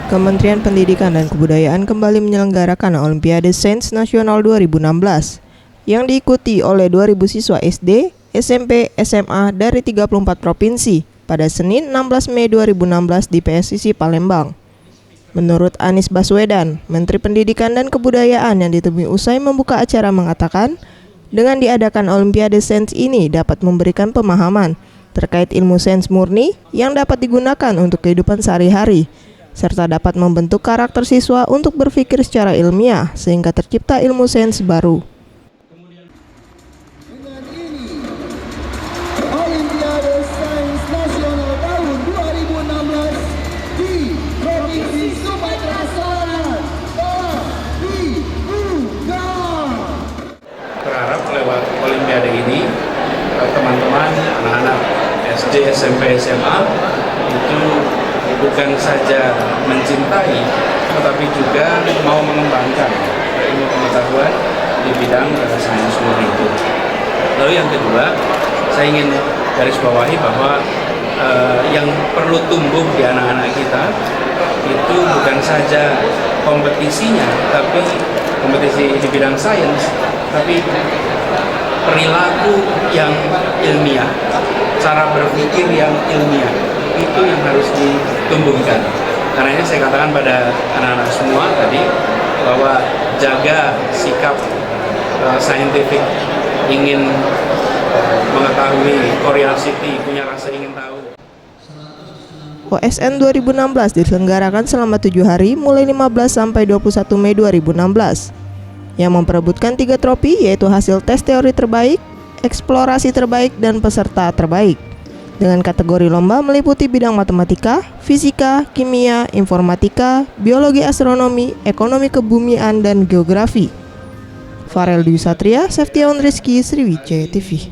Kementerian Pendidikan dan Kebudayaan kembali menyelenggarakan Olimpiade Sains Nasional 2016 yang diikuti oleh 2.000 siswa SD, SMP, SMA dari 34 provinsi pada Senin 16 Mei 2016 di PSIS Palembang. Menurut Anies Baswedan, Menteri Pendidikan dan Kebudayaan yang ditemui usai membuka acara mengatakan, dengan diadakan Olimpiade Sains ini dapat memberikan pemahaman terkait ilmu sains murni yang dapat digunakan untuk kehidupan sehari-hari, serta dapat membentuk karakter siswa untuk berpikir secara ilmiah sehingga tercipta ilmu sains baru. Dengan ini, Olimpiade Sains Nasional tahun 2016 di Provinsi Sumatera Selatan telah dibuka. Berharap lewat Olimpiade ini, teman-teman, anak-anak SD, SMP, SMA itu bukan saja mencintai, tetapi juga mau mengembangkan ilmu pengetahuan di bidang sains murni itu. Lalu yang kedua, saya ingin garis bawahi bahwa yang perlu tumbuh di anak-anak kita itu bukan saja kompetisinya, tapi kompetisi di bidang sains, tapi perilaku yang ilmiah, cara berpikir yang ilmiah, itu yang harus ditumbuhkan. Karena ini saya katakan pada anak-anak semua tadi, bahwa jaga sikap saintifik, ingin mengetahui, curiosity, punya rasa ingin tahu. OSN 2016 diselenggarakan selama 7 hari mulai 15 sampai 21 Mei 2016 yang memperebutkan 3 trofi, yaitu hasil tes teori terbaik, eksplorasi terbaik, dan peserta terbaik. Dengan kategori lomba meliputi bidang matematika, fisika, kimia, informatika, biologi astronomi, ekonomi kebumian, dan geografi. Farel Dwi Satria, Septiawan Rizky, Sriwijaya TV.